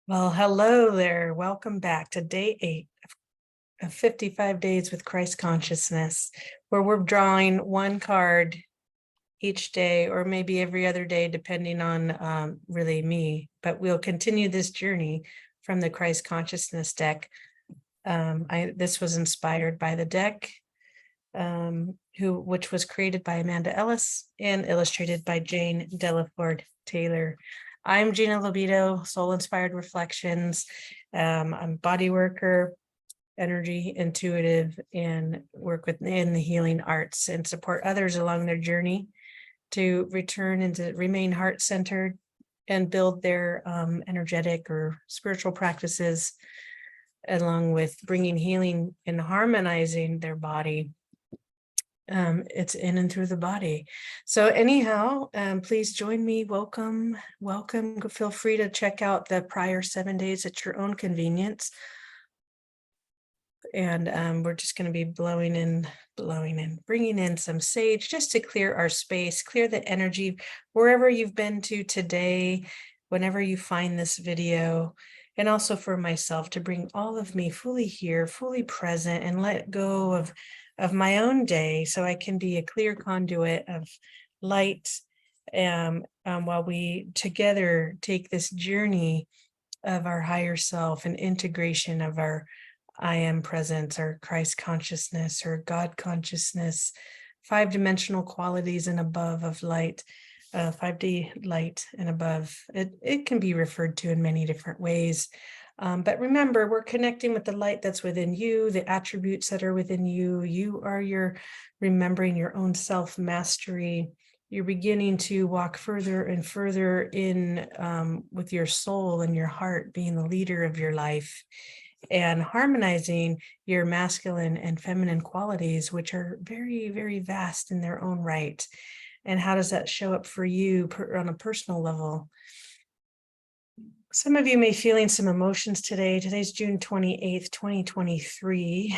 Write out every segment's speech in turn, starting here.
Well, hello there. Welcome back to day 8 of 55 Days with Christ Consciousness, where we're drawing one card each day, or maybe every other day, depending on really me. But we'll continue this journey from the Christ Consciousness deck. This was inspired by the deck, which was created by Amanda Ellis and illustrated by Jane Delaford Taylor. I'm Gina Libido, Soul Inspired Reflections. I'm a body worker, energy intuitive, and work in the healing arts and support others along their journey to return and to remain heart-centered and build their energetic or spiritual practices, along with bringing healing and harmonizing their body. It's in and through the body. So anyhow, please join me. Welcome. Feel free to check out the prior 7 days at your own convenience. And we're just going to be blowing in, bringing in some sage just to clear our space, clear the energy wherever you've been to today, whenever you find this video. And also for myself to bring all of me fully here, fully present, and let go of my own day so I can be a clear conduit of light while we together take this journey of our higher self and integration of our I am presence, or Christ consciousness, or God consciousness, 5-dimensional qualities and above of light, 5D light and above. It can be referred to in many different ways. But remember, we're connecting with the light that's within you, the attributes that are within you. You are remembering your own self-mastery. You're beginning to walk further and further in with your soul and your heart being the leader of your life, and harmonizing your masculine and feminine qualities, which are very, very vast in their own right. And how does that show up for you on a personal level? Some of you may be feeling some emotions today. Today's June 28th, 2023.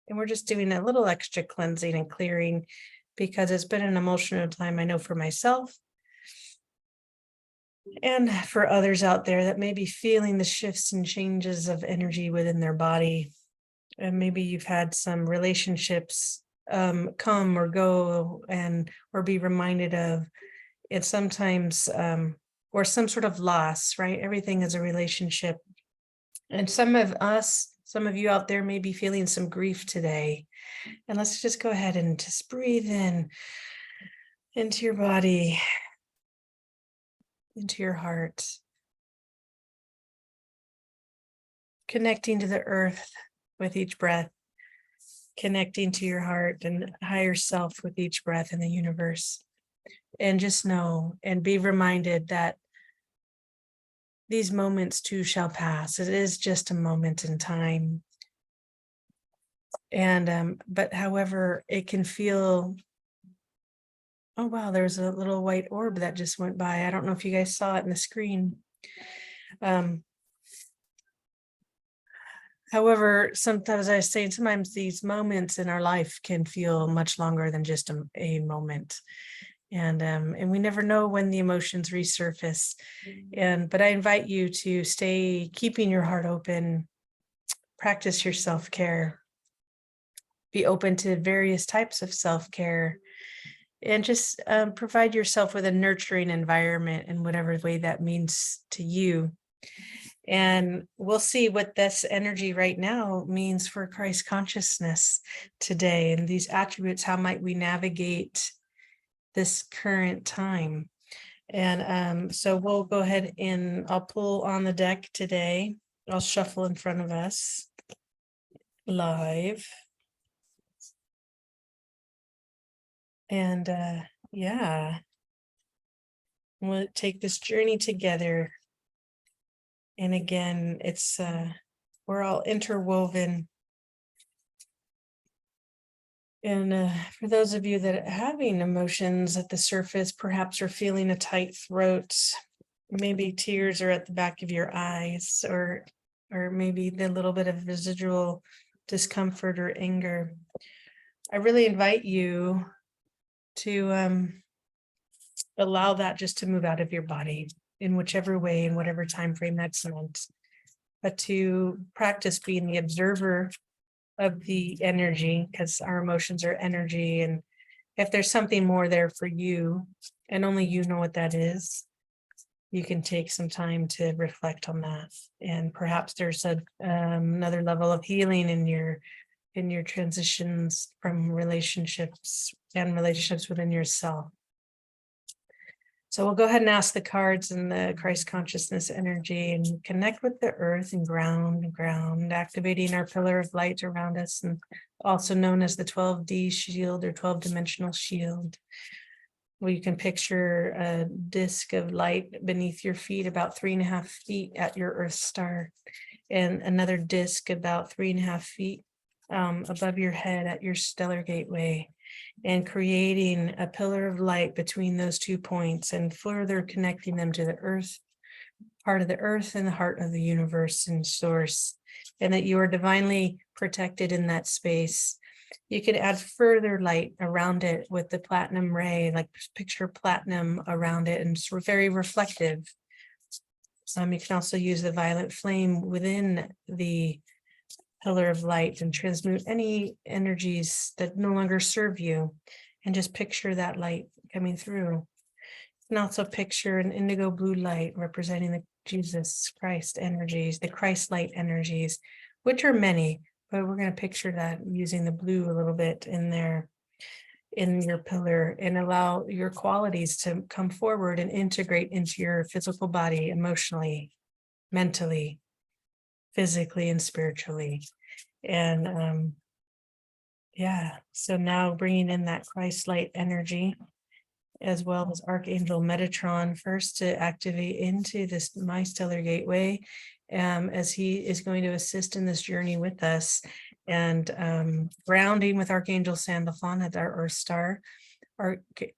And we're just doing a little extra cleansing and clearing because it's been an emotional time, I know, for myself and for others out there that may be feeling the shifts and changes of energy within their body. And maybe you've had some relationships come or go, or be reminded of it sometimes, or some sort of loss, right? Everything is a relationship. And some of you out there may be feeling some grief today. And let's just go ahead and just breathe in into your body, into your heart, connecting to the earth with each breath, connecting to your heart and higher self with each breath in the universe. And just know and be reminded that these moments too shall pass. It is just a moment in time. And but however, it can feel, oh wow, there's a little white orb that just went by. I don't know if you guys saw it in the screen. However, sometimes these moments in our life can feel much longer than just a moment. And we never know when the emotions resurface. But I invite you to stay keeping your heart open, practice your self-care, be open to various types of self-care, and just provide yourself with a nurturing environment in whatever way that means to you. And we'll see what this energy right now means for Christ consciousness today, and these attributes. How might we navigate this current time? And so we'll go ahead and I'll pull on the deck today. I'll shuffle in front of us live. And yeah, we'll take this journey together. And again, it's we're all interwoven. And for those of you that are having emotions at the surface, perhaps are feeling a tight throat, maybe tears are at the back of your eyes, or maybe the little bit of residual discomfort or anger, I really invite you to allow that just to move out of your body. in whichever way, in whatever time frame that's meant, but to practice being the observer of the energy, because our emotions are energy. And if there's something more there for you, and only you know what that is, you can take some time to reflect on that. And perhaps there's another level of healing in your transitions from relationships and relationships within yourself. So we'll go ahead and ask the cards and the Christ consciousness energy and connect with the earth and ground, activating our pillar of light around us, and also known as the 12D shield or 12-dimensional shield. Well, you can picture a disc of light beneath your feet, about 3.5 feet at your Earth star, and another disc about 3.5 feet above your head at your stellar gateway, and creating a pillar of light between those 2 points and further connecting them to the earth, part of the earth and the heart of the universe and source, and that you are divinely protected in that space. You can add further light around it with the platinum ray, like picture platinum around it, and it's very reflective. You can also use the violet flame within the pillar of light and transmute any energies that no longer serve you, and just picture that light coming through. You can also picture an indigo blue light representing the Jesus Christ energies, the Christ light energies, which are many, but we're going to picture that using the blue a little bit in there in your pillar, and allow your qualities to come forward and integrate into your physical body, emotionally, mentally, physically, and spiritually. And so now bringing in that Christ light energy, as well as Archangel Metatron, first to activate into this My Stellar Gateway, as he is going to assist in this journey with us, and grounding with Archangel Sandalphon at our Earth Star,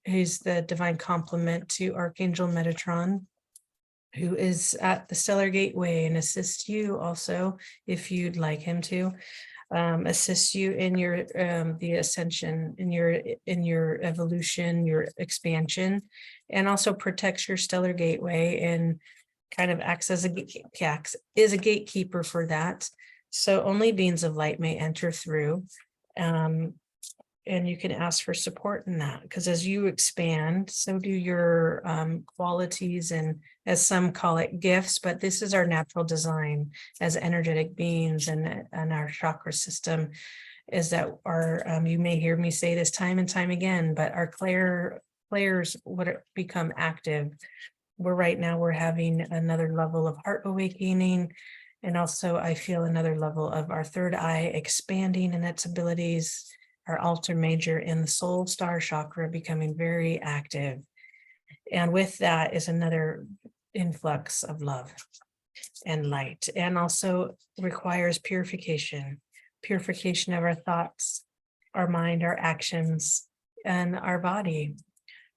who's the divine complement to Archangel Metatron, who is at the Stellar Gateway and assists you also, if you'd like him to, assist you in your the ascension, in your evolution, your expansion, and also protects your Stellar Gateway and kind of acts as is a gatekeeper for that. So only beings of light may enter through. And you can ask for support in that, because as you expand, so do your qualities, and as some call it gifts, but this is our natural design as energetic beings, and our chakra system is that our, you may hear me say this time and time again, but our clairs would become active. Right now we're having another level of heart awakening, and also I feel another level of our third eye expanding in its abilities, our altar major in the soul star chakra becoming very active. And with that is another influx of love and light, and also requires purification of our thoughts, our mind, our actions, and our body.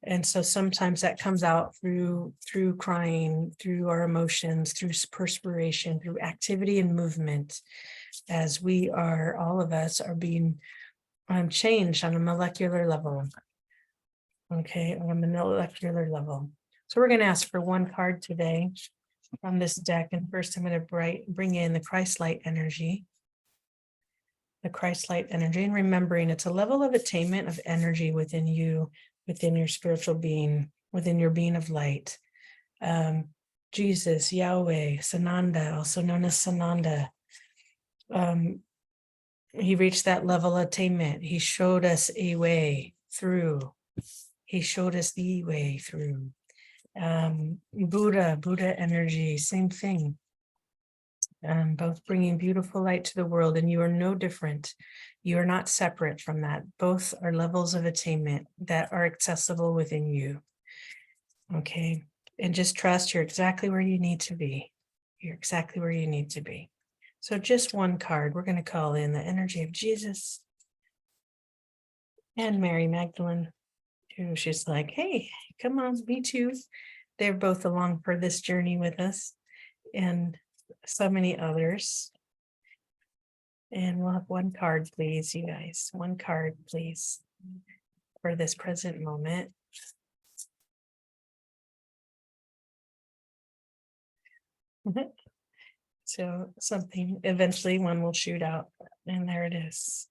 And so sometimes that comes out through crying, through our emotions, through perspiration, through activity and movement, as all of us are being changed on a molecular level. Okay, on a molecular level. So we're going to ask for one card today from this deck. And first I'm going to bring in the Christ light energy. The Christ light energy, and remembering it's a level of attainment of energy within you, within your spiritual being, within your being of light. Jesus, Yahweh, Sananda, also known as Sananda. He reached that level of attainment. He showed us a way through. He showed us the way through. Buddha energy, same thing. Both bringing beautiful light to the world, and you are no different. You are not separate from that. Both are levels of attainment that are accessible within you. Okay, and just trust you're exactly where you need to be. You're exactly where you need to be. So just one card, we're going to call in the energy of Jesus and Mary Magdalene, who she's like, hey, come on, me too. They're both along for this journey with us, and so many others. And we'll have one card, please, you guys. One card, please, for this present moment. So something, eventually one will shoot out, and there it is.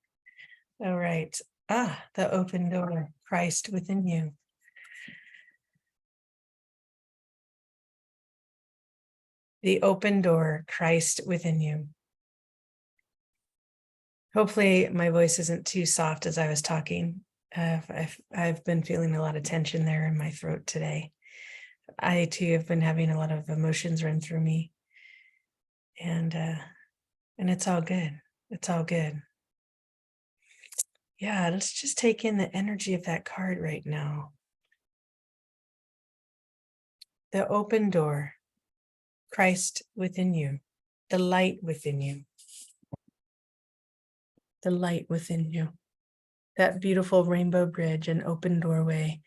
All right. The open door, Christ within you. The open door, Christ within you. Hopefully my voice isn't too soft as I was talking. I've been feeling a lot of tension there in my throat today. I too have been having a lot of emotions run through me, and it's all good. It's all good. Yeah, let's just take in the energy of that card right now. The open door, Christ within you, the light within you, the light within you, that beautiful rainbow bridge and open doorway.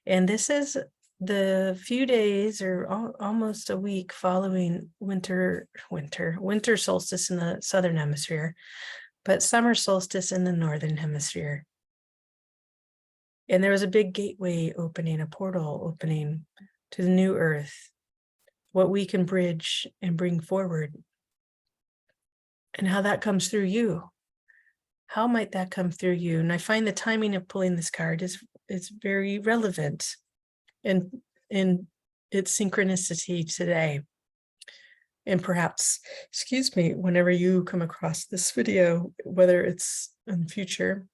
And this is the few days or almost a week following winter solstice in the southern hemisphere, but summer solstice in the northern hemisphere. And there was a big gateway opening, a portal opening to the new earth, what we can bridge and bring forward, and how that comes through you. How might that come through you? And I find the timing of pulling this card is very relevant in its synchronicity today. And perhaps, whenever you come across this video, whether it's in the future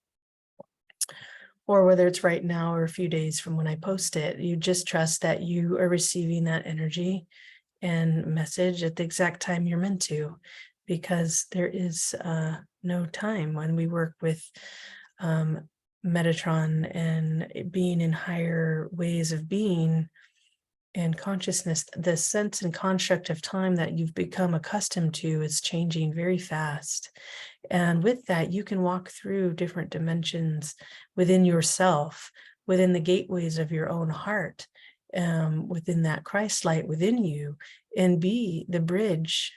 or whether it's right now or a few days from when I post it, you just trust that you are receiving that energy and message at the exact time you're meant to, because there is no time when we work with Metatron and being in higher ways of being and consciousness. The sense and construct of time that you've become accustomed to is changing very fast. And with that, you can walk through different dimensions within yourself, within the gateways of your own heart, within that Christ light within you, and be the bridge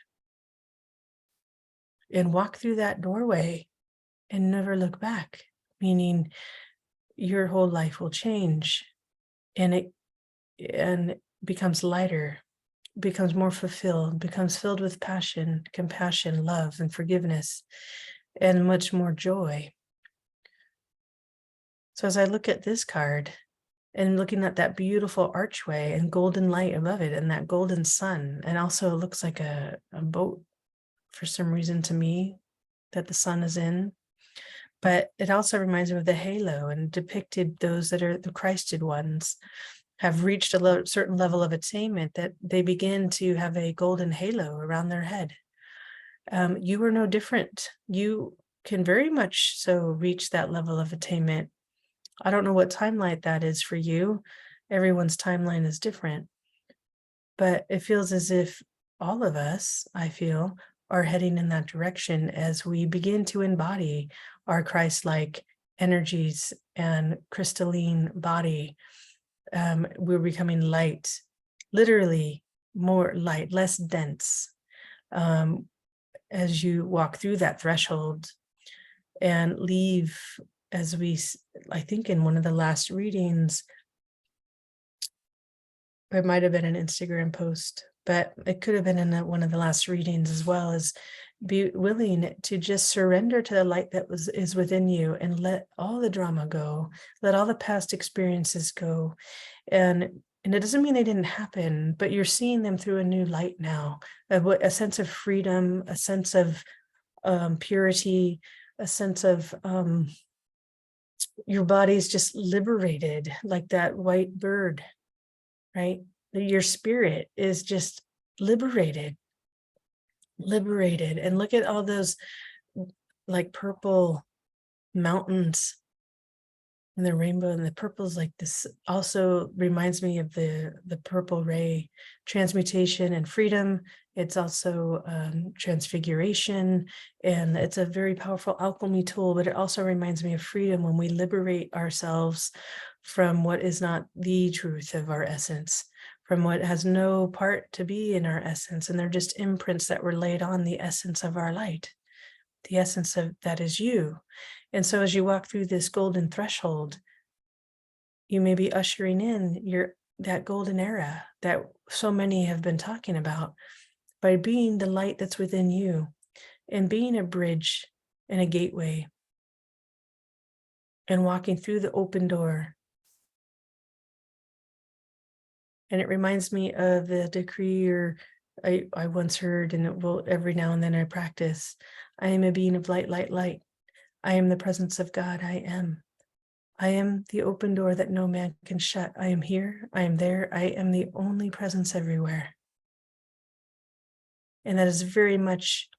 and walk through that doorway and never look back, meaning your whole life will change, and it becomes lighter, becomes more fulfilled, becomes filled with passion, compassion, love, and forgiveness, and much more joy. So as I look at this card and looking at that beautiful archway and golden light above it and that golden sun, and also it looks like a boat for some reason to me that the sun is in, but it also reminds me of the halo and depicted those that are the Christed ones have reached a certain level of attainment that they begin to have a golden halo around their head. You are no different. You can very much so reach that level of attainment. I don't know what timeline that is for you. Everyone's timeline is different, but it feels as if all of us, I feel, are heading in that direction as we begin to embody our Christ-like energies and crystalline body. We're becoming light, literally more light, less dense, as you walk through that threshold and leave, as I think in one of the last readings, it might have been an Instagram post, but it could have been in one of the last readings as well, as be willing to just surrender to the light that is within you and let all the drama go, let all the past experiences go. And it doesn't mean they didn't happen, but you're seeing them through a new light now, a sense of freedom, a sense of purity, a sense of your body's just liberated, like that white bird, right? Your spirit is just liberated. And look at all those like purple mountains and the rainbow, and the purple's like this also reminds me of the purple ray transmutation and freedom. It's also transfiguration, and it's a very powerful alchemy tool, but it also reminds me of freedom when we liberate ourselves from what is not the truth of our essence, from what has no part to be in our essence, and they're just imprints that were laid on the essence of our light, the essence of that is you. And so as you walk through this golden threshold, you may be ushering in that golden era that so many have been talking about, by being the light that's within you and being a bridge and a gateway and walking through the open door. And it reminds me of the decree or I once heard, and it will every now and then I practice. I am a being of light, light, light. I am the presence of God. I am. I am the open door that no man can shut. I am here. I am there. I am the only presence everywhere. And that is very much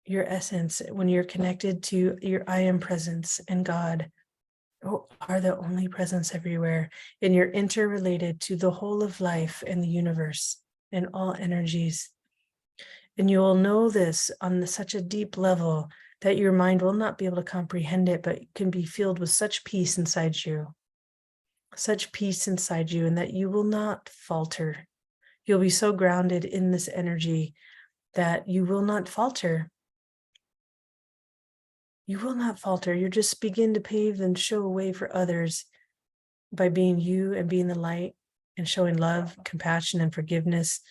your essence when you're connected to your I am presence and God are the only presence everywhere. And you're interrelated to the whole of life and the universe and all energies. And you will know this on such a deep level that your mind will not be able to comprehend it, but can be filled with such peace inside you, and that you will not falter. You'll be so grounded in this energy that you will not falter. You will not falter. You just begin to pave and show a way for others by being you and being the light and showing love, compassion, and forgiveness.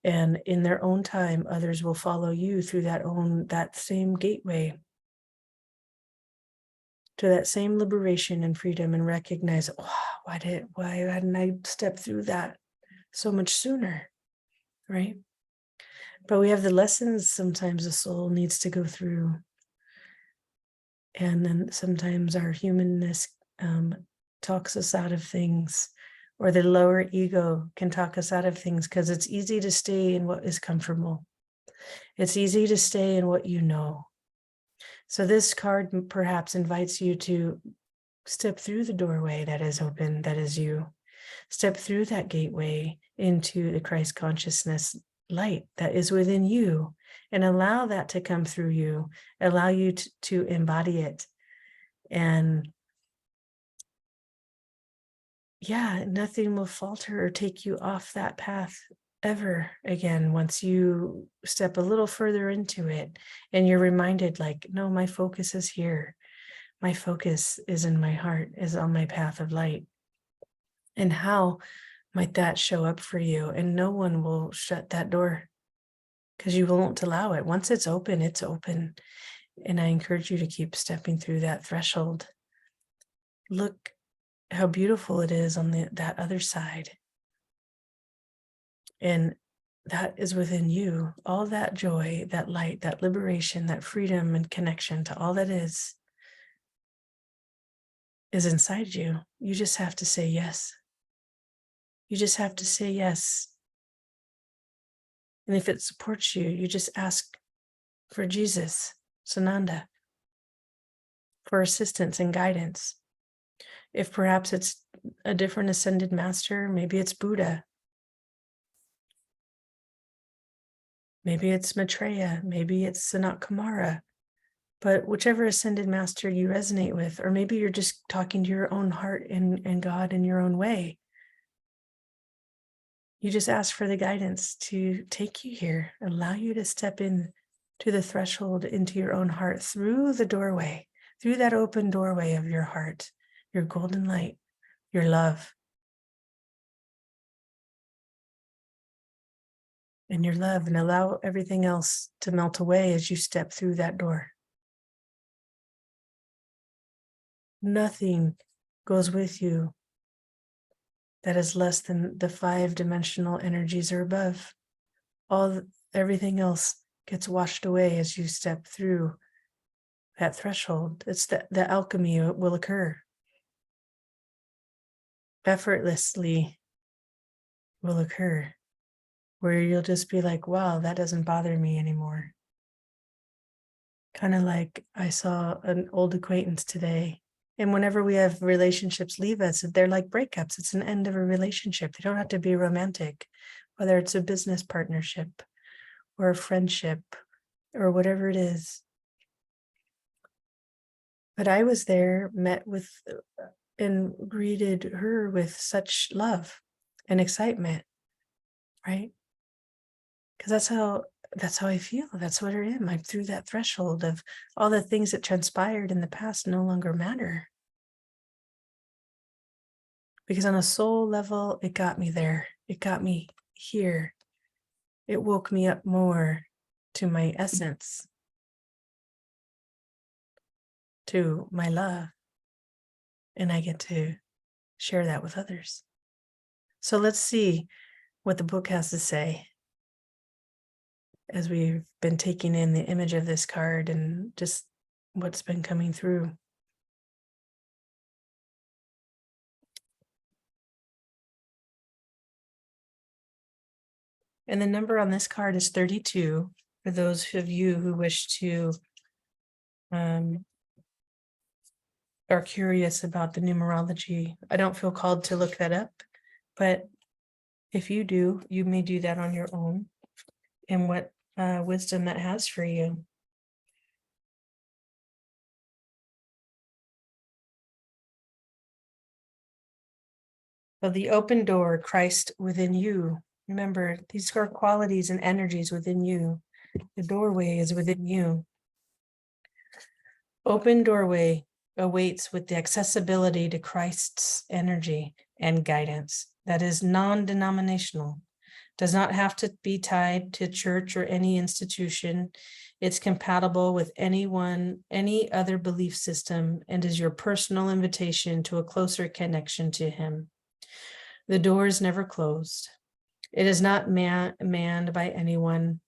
And in their own time, others will follow you through that same gateway to that same liberation and freedom, and recognize, oh, why hadn't I stepped through that so much sooner, right? But we have the lessons sometimes the soul needs to go through. And then sometimes our humanness talks us out of things, or the lower ego can talk us out of things, because it's easy to stay in what is comfortable. It's easy to stay in what you know. So this card perhaps invites you to step through the doorway that is open, that is you. Step through that gateway into the Christ consciousness light that is within you, and allow that to come through you, allow you to embody it. And yeah, nothing will falter or take you off that path ever again once you step a little further into it and you're reminded, like, no, my focus is here. My focus is in my heart, is on my path of light. And how might that show up for you? And no one will shut that door, because you won't allow it. Once it's open, it's open. And I encourage you to keep stepping through that threshold. Look how beautiful it is on that other side. And that is within you. All that joy, that light, that liberation, that freedom and connection to all that is inside you. You just have to say yes. You just have to say yes. And if it supports you, you just ask for Jesus, Sananda, for assistance and guidance. If perhaps it's a different ascended master, maybe it's Buddha. Maybe it's Maitreya, maybe it's Sanat Kumara. But whichever ascended master you resonate with, or maybe you're just talking to your own heart and God in your own way. You just ask for the guidance to take you here, allow you to step in to the threshold into your own heart, through the doorway, through that open doorway of your heart, your golden light, your love. And your love, and allow everything else to melt away as you step through that door. Nothing goes with you that is less than the 5-dimensional energies or above. Everything else gets washed away as you step through that threshold. It's the alchemy will occur. Effortlessly will occur, where you'll just be like, wow, that doesn't bother me anymore. Kind of like I saw an old acquaintance today. And whenever we have relationships leave us, they're like breakups. It's an end of a relationship. They don't have to be romantic, whether it's a business partnership or a friendship or whatever it is. But I was there, met with and greeted her with such love and excitement, right? Because that's how I feel. That's what I am. I'm through that threshold of all the things that transpired in the past no longer matter. Because on a soul level, it got me there. It got me here. It woke me up more to my essence, to my love, and I get to share that with others. So let's see what the book has to say as we've been taking in the image of this card and just what's been coming through. And the number on this card is 32 for those of you who wish to are curious about the numerology. I don't feel called to look that up, but if you do, you may do that on your own and what wisdom that has for you. So the open door, Christ within you. Remember, these are qualities and energies within you. The doorway is within you. Open doorway awaits with the accessibility to Christ's energy and guidance that is non-denominational, does not have to be tied to church or any institution. It's compatible with any other belief system, and is your personal invitation to a closer connection to him. The door is never closed. It is not manned by anyone,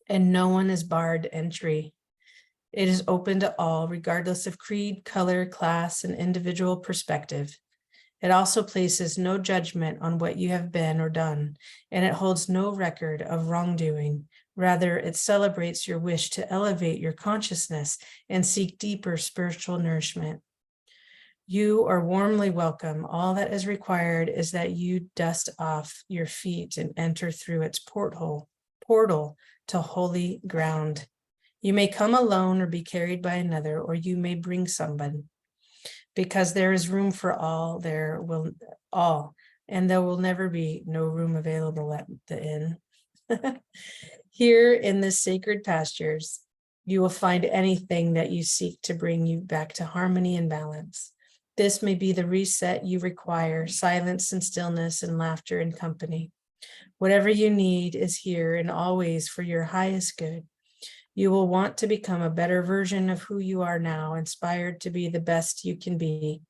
and no one is barred entry. It is open to all, regardless of creed, color, class, and individual perspective. It also places no judgment on what you have been or done, and it holds no record of wrongdoing. Rather, it celebrates your wish to elevate your consciousness and seek deeper spiritual nourishment. You are warmly welcome. All that is required is that you dust off your feet and enter through its portal to holy ground. You may come alone or be carried by another, or you may bring someone. Because there is room for all, and there will never be no room available at the inn. Here in this sacred pastures, you will find anything that you seek to bring you back to harmony and balance. This may be the reset you require, silence and stillness and laughter and company. Whatever you need is here and always for your highest good. You will want to become a better version of who you are now, inspired to be the best you can be,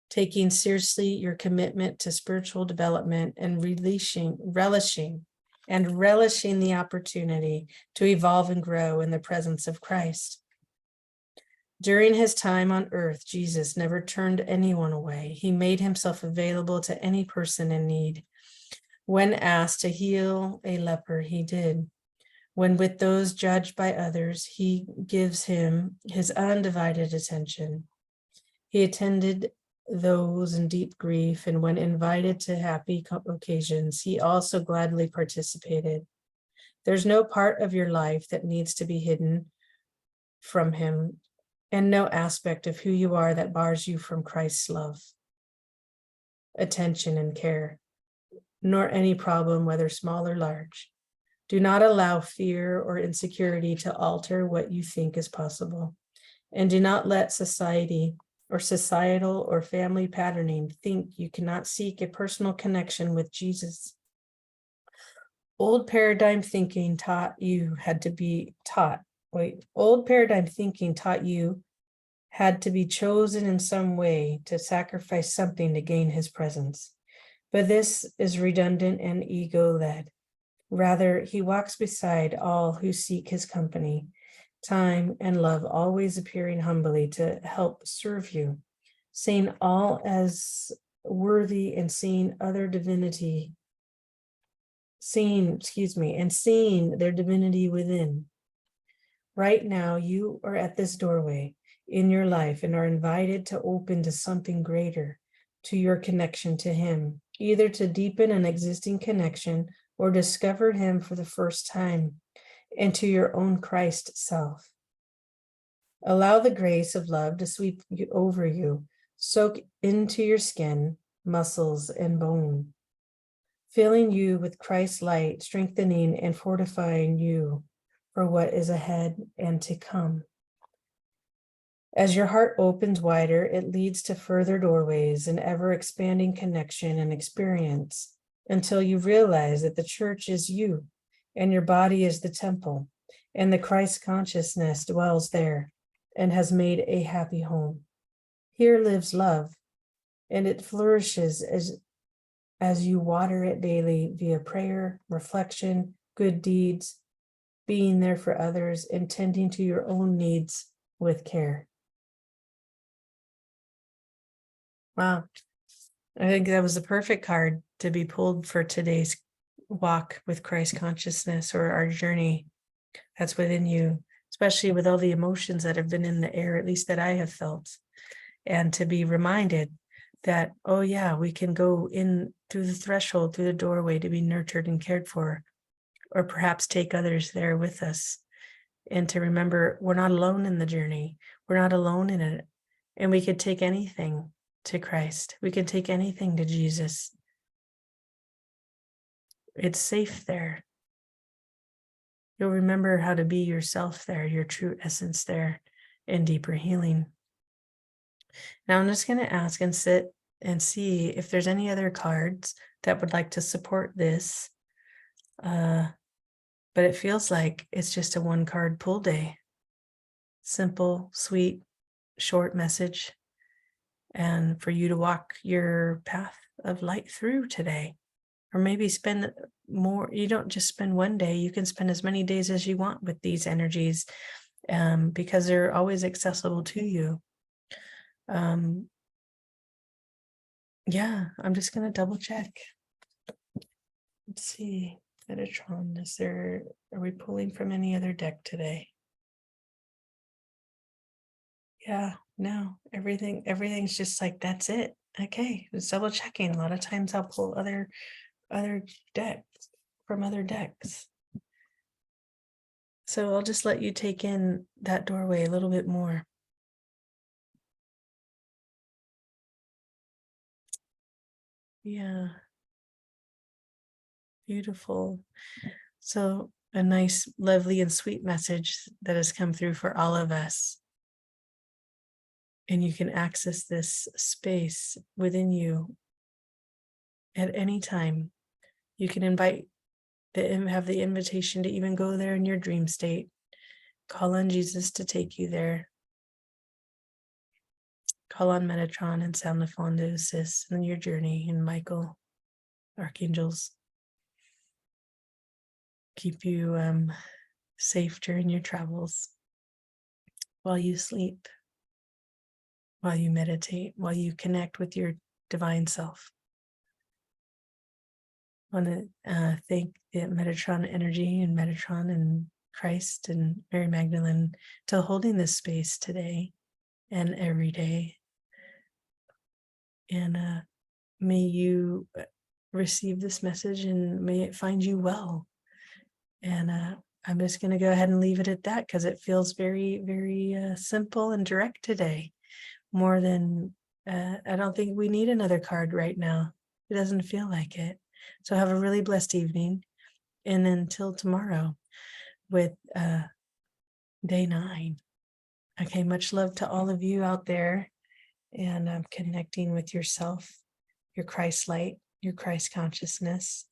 taking seriously your commitment to spiritual development and relishing the opportunity to evolve and grow in the presence of Christ. During his time on earth, Jesus never turned anyone away. He made himself available to any person in need. When asked to heal a leper, he did. When with those judged by others, he gives him his undivided attention. He attended those in deep grief, and when invited to happy occasions, he also gladly participated. There's no part of your life that needs to be hidden from him, and no aspect of who you are that bars you from Christ's love, attention, and care, nor any problem, whether small or large. Do not allow fear or insecurity to alter what you think is possible. And do not let society or societal or family patterning think you cannot seek a personal connection with Jesus. Old paradigm thinking taught you had to be chosen in some way, to sacrifice something to gain his presence. But this is redundant and ego-led. Rather, he walks beside all who seek his company, time and love, always appearing humbly to help serve you, seeing all as worthy and seeing their divinity within. Right now, you are at this doorway in your life and are invited to open to something greater, to your connection to him, either to deepen an existing connection or discover him for the first time, and to your own Christ self. Allow the grace of love to sweep over you, soak into your skin, muscles, and bone, filling you with Christ's light, strengthening and fortifying you for what is ahead and to come. As your heart opens wider, it leads to further doorways and ever-expanding connection and experience, until you realize that the church is you, and your body is the temple, and the Christ consciousness dwells there and has made a happy home. Here lives love, and it flourishes as you water it daily via prayer, reflection, good deeds, being there for others, and tending to your own needs with care. Wow. I think that was the perfect card to be pulled for today's walk with Christ consciousness, or our journey that's within you, especially with all the emotions that have been in the air, at least that I have felt. And to be reminded that, oh yeah, we can go in through the threshold, through the doorway, to be nurtured and cared for, or perhaps take others there with us. And to remember, we're not alone in the journey. We're not alone in it. And we could take anything to Christ. We can take anything to Jesus. It's safe there. You'll remember how to be yourself there, your true essence there, in deeper healing. Now I'm just going to ask and sit and see if there's any other cards that would like to support this. But it feels like it's just a one card pull day. Simple, sweet, short message. And for you to walk your path of light through today. Or maybe spend more. You don't just spend one day. You can spend as many days as you want with these energies, because they're always accessible to you. Yeah, I'm just going to double check. Let's see. Metatron, are we pulling from any other deck today? Yeah, no, everything's just like, that's it. Okay, just double checking. A lot of times I'll pull other decks from other decks. So I'll just let you take in that doorway a little bit more. Yeah. Beautiful. So a nice, lovely, and sweet message that has come through for all of us. And you can access this space within you at any time. You can have the invitation to even go there in your dream state. Call on Jesus to take you there. Call on Metatron and Sound the Phone to assist in your journey, and Michael, archangels, keep you safe during your travels, while you sleep, while you meditate, while you connect with your divine self. I want to thank the Metatron energy and Metatron and Christ and Mary Magdalene to holding this space today and every day. And may you receive this message, and may it find you well. And I'm just going to go ahead and leave it at that, because it feels very, very simple and direct today. More than, I don't think we need another card right now. It doesn't feel like it. So have a really blessed evening. And until tomorrow with day 9. Okay, much love to all of you out there. And connecting with yourself, your Christ light, your Christ consciousness.